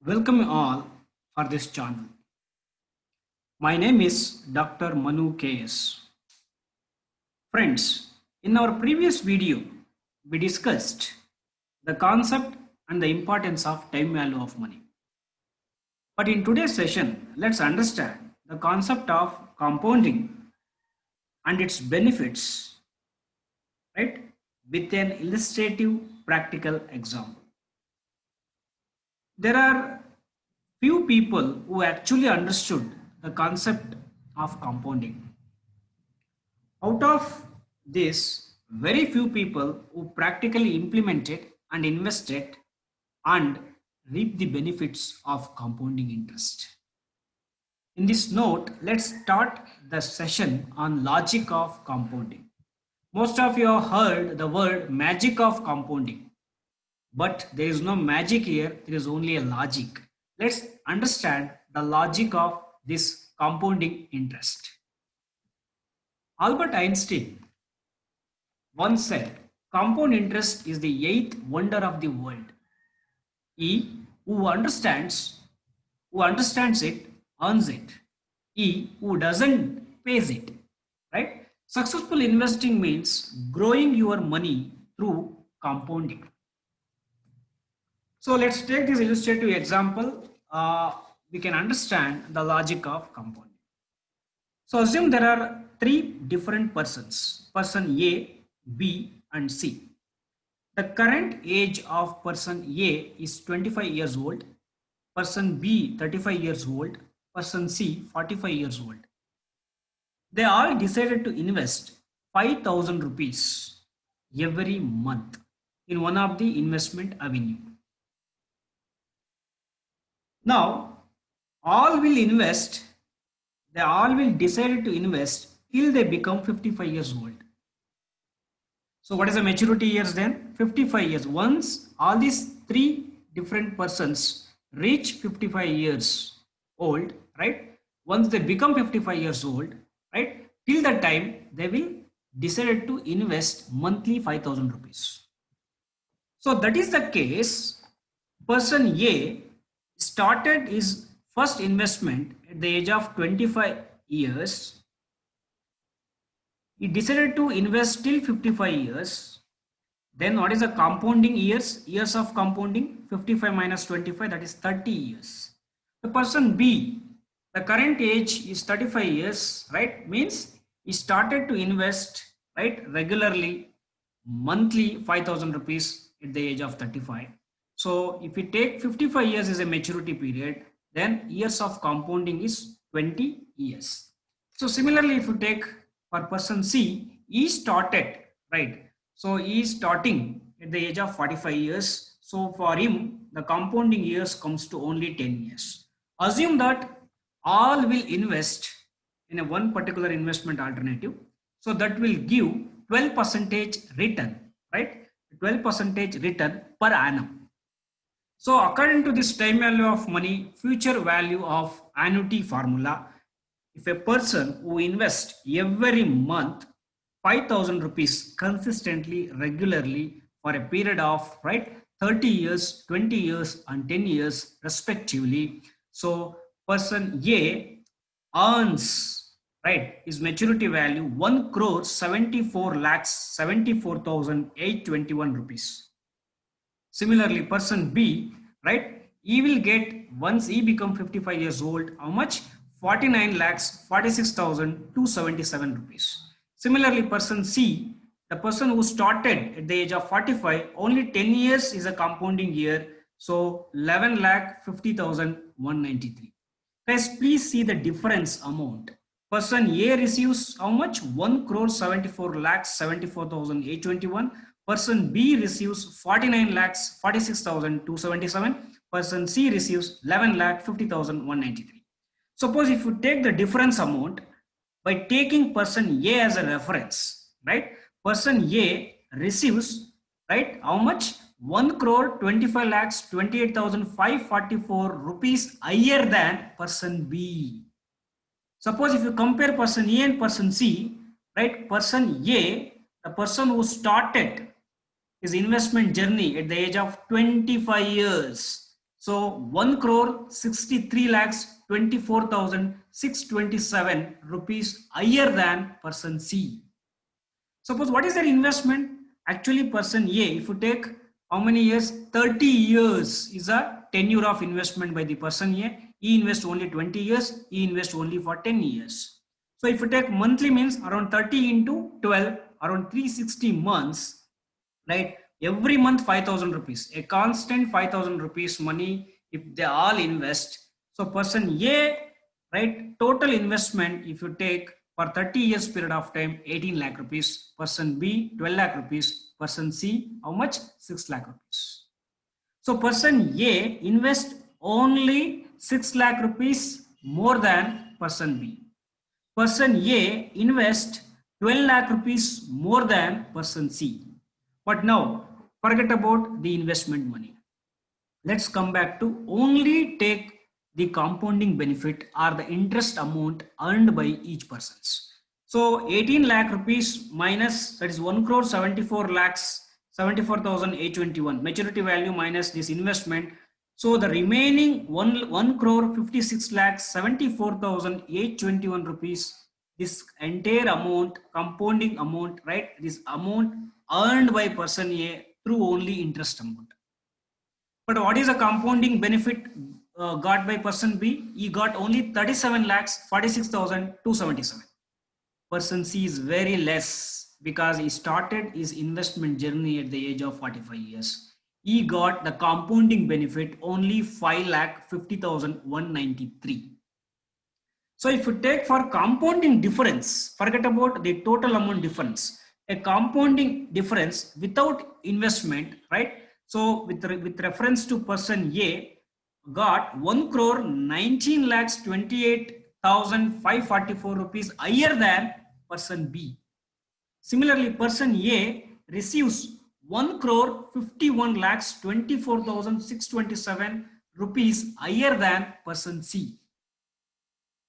Welcome you all for this channel. My name is Dr. Manu KS. Friends, in our previous video, we discussed the concept and the importance of time value of money. But in today's session, let's understand the concept of compounding and its benefits, right, with an illustrative practical example. There are few people who actually understood the concept of compounding. Out of this, very few people who practically implemented and invested and reap the benefits of compounding interest. In this note, let's start the session on logic of compounding. Most of you have heard the word magic of compounding, but there is no magic here, there is only a logic. Let's understand the logic of this compounding interest. Albert Einstein once said, compound interest is the eighth wonder of the world. He who understands it, earns it. He who doesn't pays it. Right? Successful investing means growing your money through compounding. So let's take this illustrative example. We can understand the logic of compounding. So assume there are three different persons, person A, B and C. The current age of person A is 25 years old, person B 35 years old, person C 45 years old. They all decided to invest 5,000 rupees every month in one of the investment avenue. Now, they all will decide to invest till they become 55 years old. So what is the maturity years then? 55 years. Once all these three different persons reach 55 years old, right? Once they become 55 years old, right? Till that time, they will decide to invest monthly 5,000 rupees. So that is the case. Person A started his first investment at the age of 25 years. He decided to invest till 55 years. Then what is the compounding years? Years of compounding, 55 minus 25, that is 30 years. The person B, the current age is 35 years, right? Means he started to invest, right, regularly, monthly 5,000 rupees at the age of 35. So if we take 55 years as a maturity period, then years of compounding is 20 years. So similarly, if you take for person C, he started, right? So he is starting at the age of 45 years. So for him, the compounding years comes to only 10 years. Assume that all will invest in a one particular investment alternative. So that will give 12% return, right? 12% return per annum. So according to this time value of money, future value of annuity formula, if a person who invests every month 5,000 rupees consistently, regularly for a period of, right, 30 years, 20 years and 10 years respectively. So person A earns, right, his maturity value 1 crore 74 lakhs 74,821 rupees. Similarly, person B, right, he will get, once he become 55 years old, how much? 49 lakhs 46,277 rupees. Similarly, person C, the person who started at the age of 45, only 10 years is a compounding year. So 11 lakh 50,193. Guys, please see the difference amount. Person A receives how much? 1 crore 74 lakhs 74,821. Person B receives 49 lakhs 46,277. Person C receives 11 lakh 50,193. Suppose if you take the difference amount by taking person A as a reference, right? Person A receives, right, how much? 1 crore 25 lakhs 28,544 rupees higher than person B. Suppose if you compare person A and person C, right? Person A, the person who started his investment journey at the age of 25 years. So 1 crore 63 lakhs 24,627 rupees higher than person C. Suppose what is their investment? Actually, person A, if you take how many years? 30 years is a tenure of investment by the person A. He invests only 20 years, he invests only for 10 years. So if you take monthly means around 30 into 12, around 360 months, right? Every month 5,000 rupees, a constant 5,000 rupees money if they all invest. So person A, right, total investment if you take for 30 years period of time 18 lakh rupees, person B 12 lakh rupees, person C how much? 6 lakh rupees. So person A invest only 6 lakh rupees more than person B. Person A invest 12 lakh rupees more than person C. But now forget about the investment money. Let's come back to only take the compounding benefit or the interest amount earned by each persons. So 18 lakh rupees minus, that is 1 crore 74 lakhs 74,821 maturity value minus this investment. So the remaining 1 crore 56 lakhs 74,821 rupees, this entire amount, compounding amount, right? This amount earned by person A through only interest amount. But what is the compounding benefit got by person B? He got only 37 lakhs 46,277. Person C is very less because he started his investment journey at the age of 45 years. He got the compounding benefit only 5 lakh 50,193. So if you take for compounding difference, forget about the total amount difference, a compounding difference without investment, right? So with reference to person A got 1 crore 19 lakhs 28,544 rupees higher than person B. Similarly, person A receives 1 crore 51 lakhs 24,627 rupees higher than person C.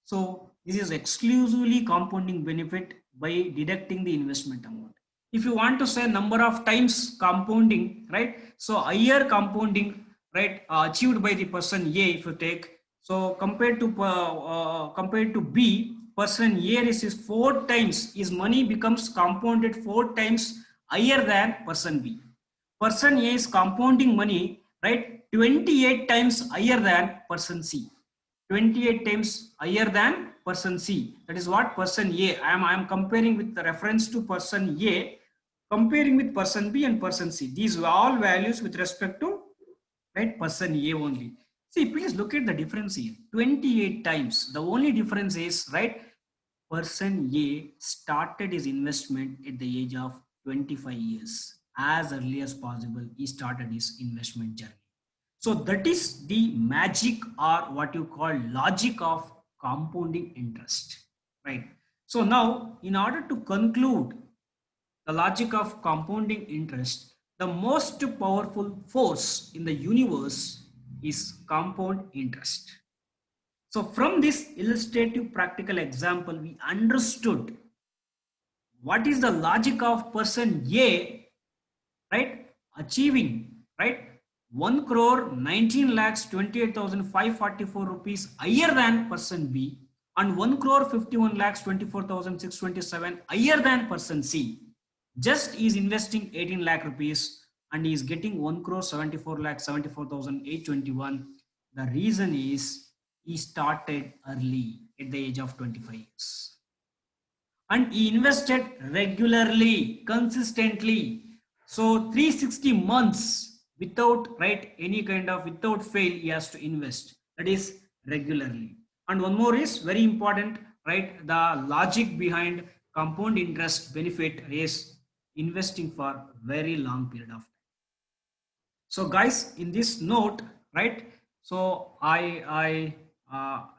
So this is exclusively compounding benefit by deducting the investment amount. If you want to say number of times compounding, right? So higher compounding, right, achieved by the person A, if you take, so compared to B, person A receives 4 times, his money becomes compounded 4 times higher than person B. Person A is compounding money, right, 28 times higher than person C. 28 times higher than person C. That is what person A. I am comparing with the reference to person A, comparing with person B and person C. These are all values with respect to, right, person A only. See, please look at the difference here. 28 times. The only difference is, right, person A started his investment at the age of 25 years. As early as possible, he started his investment journey. So that is the magic or what you call logic of compounding interest, right? So now in order to conclude the logic of compounding interest, the most powerful force in the universe is compound interest. So from this illustrative practical example, we understood what is the logic of person A, right, achieving, right, 1 crore 19 lakhs 28,544 rupees higher than person B and 1 crore 51 lakhs 24,627 higher than person C. Just is investing 18 lakh rupees and he is getting 1 crore 74 lakhs 74,821. The reason is he started early at the age of 25 years. And he invested regularly, consistently. So 360 months without, right, any kind of, without fail, he has to invest. That is regularly. And one more is very important, right? The logic behind compound interest benefit is investing for very long period of time. So guys, in this note, right? So I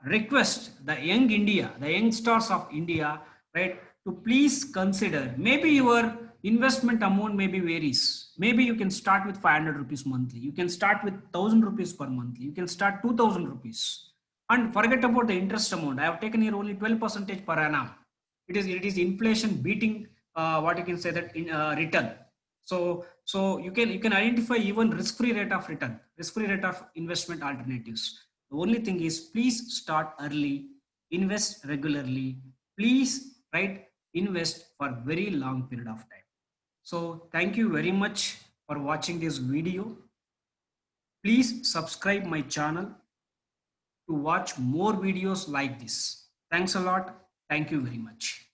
request the young India, the youngsters of India, right, to please consider, maybe your investment amount maybe varies. Maybe you can start with 500 rupees monthly. You can start with 1,000 rupees per monthly. You can start 2,000 rupees. And forget about the interest amount. I have taken here only 12% per annum. It is inflation beating what you can say that in return. So you can identify even risk-free rate of return, risk-free rate of investment alternatives. The only thing is, please start early, invest regularly, please, right, invest for very long period of time. So thank you very much for watching this video. Please subscribe my channel to watch more videos like this. Thanks a lot. Thank you very much.